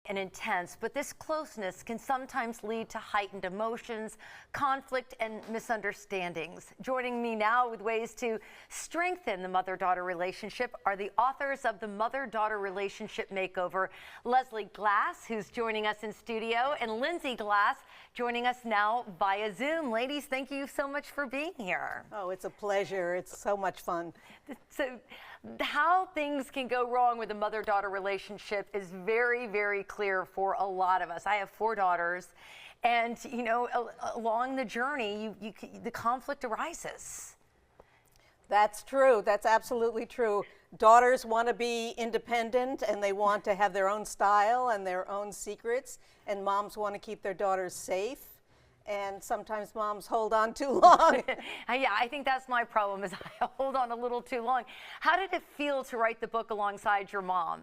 and intense, but this closeness can sometimes lead to heightened emotions, conflict, and misunderstandings. Joining me now with ways to strengthen the mother-daughter relationship are the authors of the Mother-Daughter Relationship Makeover, Leslie Glass, who's joining us in studio, and Lindsey Glass, joining us now via Zoom. Ladies, thank you so much for being here. Oh, it's a pleasure. It's so much fun. So how things can go wrong with a mother-daughter relationship is very, very clear for a lot of us. I have 4 daughters, and you know, along the journey, the conflict arises. That's true. That's absolutely true. Daughters want to be independent, and they want to have their own style and their own secrets, and moms want to keep their daughters safe. And sometimes moms hold on too long. Yeah, I think that's my problem, is I hold on a little too long. How did it feel to write the book alongside your mom?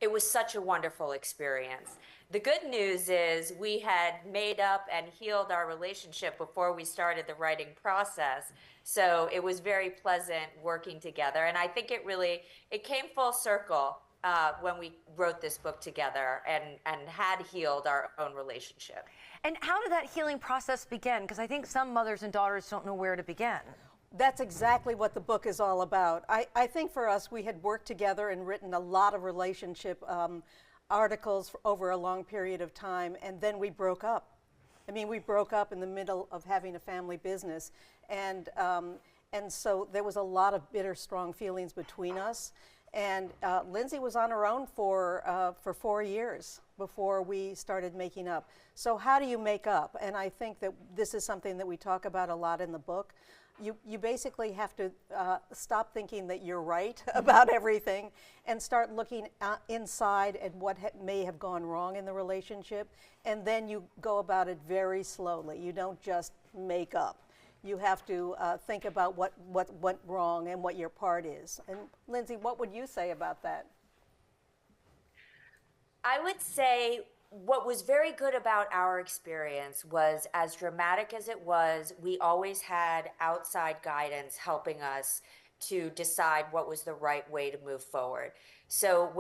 It was such a wonderful experience. The good news is we had made up and healed our relationship before we started the writing process. So it was very pleasant working together. And I think it came full circle when we wrote this book together and had healed our own relationship. And how did that healing process begin? Because I think some mothers and daughters don't know where to begin. That's exactly what the book is all about. I think for us, we had worked together and written a lot of relationship articles over a long period of time, and then we broke up. I mean, we broke up in the middle of having a family business, and so there was a lot of bitter, strong feelings between us. And Lindsey was on her own for 4 years before we started making up. So how do you make up? And I think that this is something that we talk about a lot in the book. You basically have to stop thinking that you're right about everything and start looking inside at what may have gone wrong in the relationship, and then you go about it very slowly. You don't just make up. You have to think about what went wrong and what your part is. And Lindsey, what would you say about that? I would say what was very good about our experience was, as dramatic as it was, we always had outside guidance helping us to decide what was the right way to move forward. So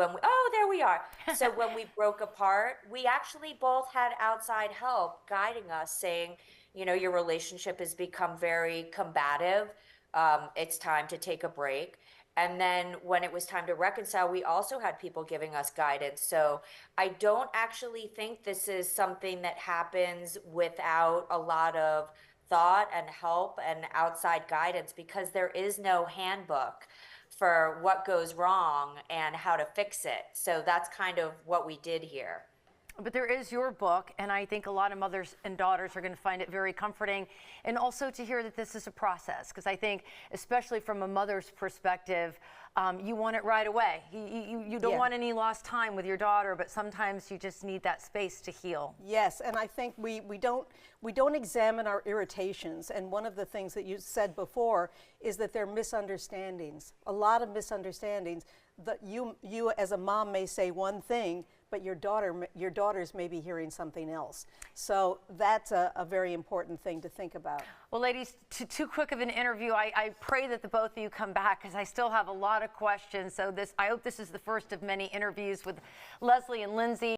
there we are. So when we broke apart, we actually both had outside help guiding us, saying, you know, your relationship has become very combative. It's time to take a break. And then when it was time to reconcile, we also had people giving us guidance. So I don't actually think this is something that happens without a lot of thought and help and outside guidance, because there is no handbook for what goes wrong and how to fix it. So that's kind of what we did here. But there is your book, and I think a lot of mothers and daughters are going to find it very comforting, and also to hear that this is a process, because I think, especially from a mother's perspective, you want it right away. You don't want any lost time with your daughter, but sometimes you just need that space to heal. Yes, and I think we don't examine our irritations, and one of the things that you said before is that there are misunderstandings, a lot of misunderstandings. That you as a mom may say one thing, but your daughters may be hearing something else. So that's a very important thing to think about. Well, ladies, too quick of an interview. I pray that the both of you come back, because I still have a lot of questions. So I hope this is the first of many interviews with Leslie and Lindsey.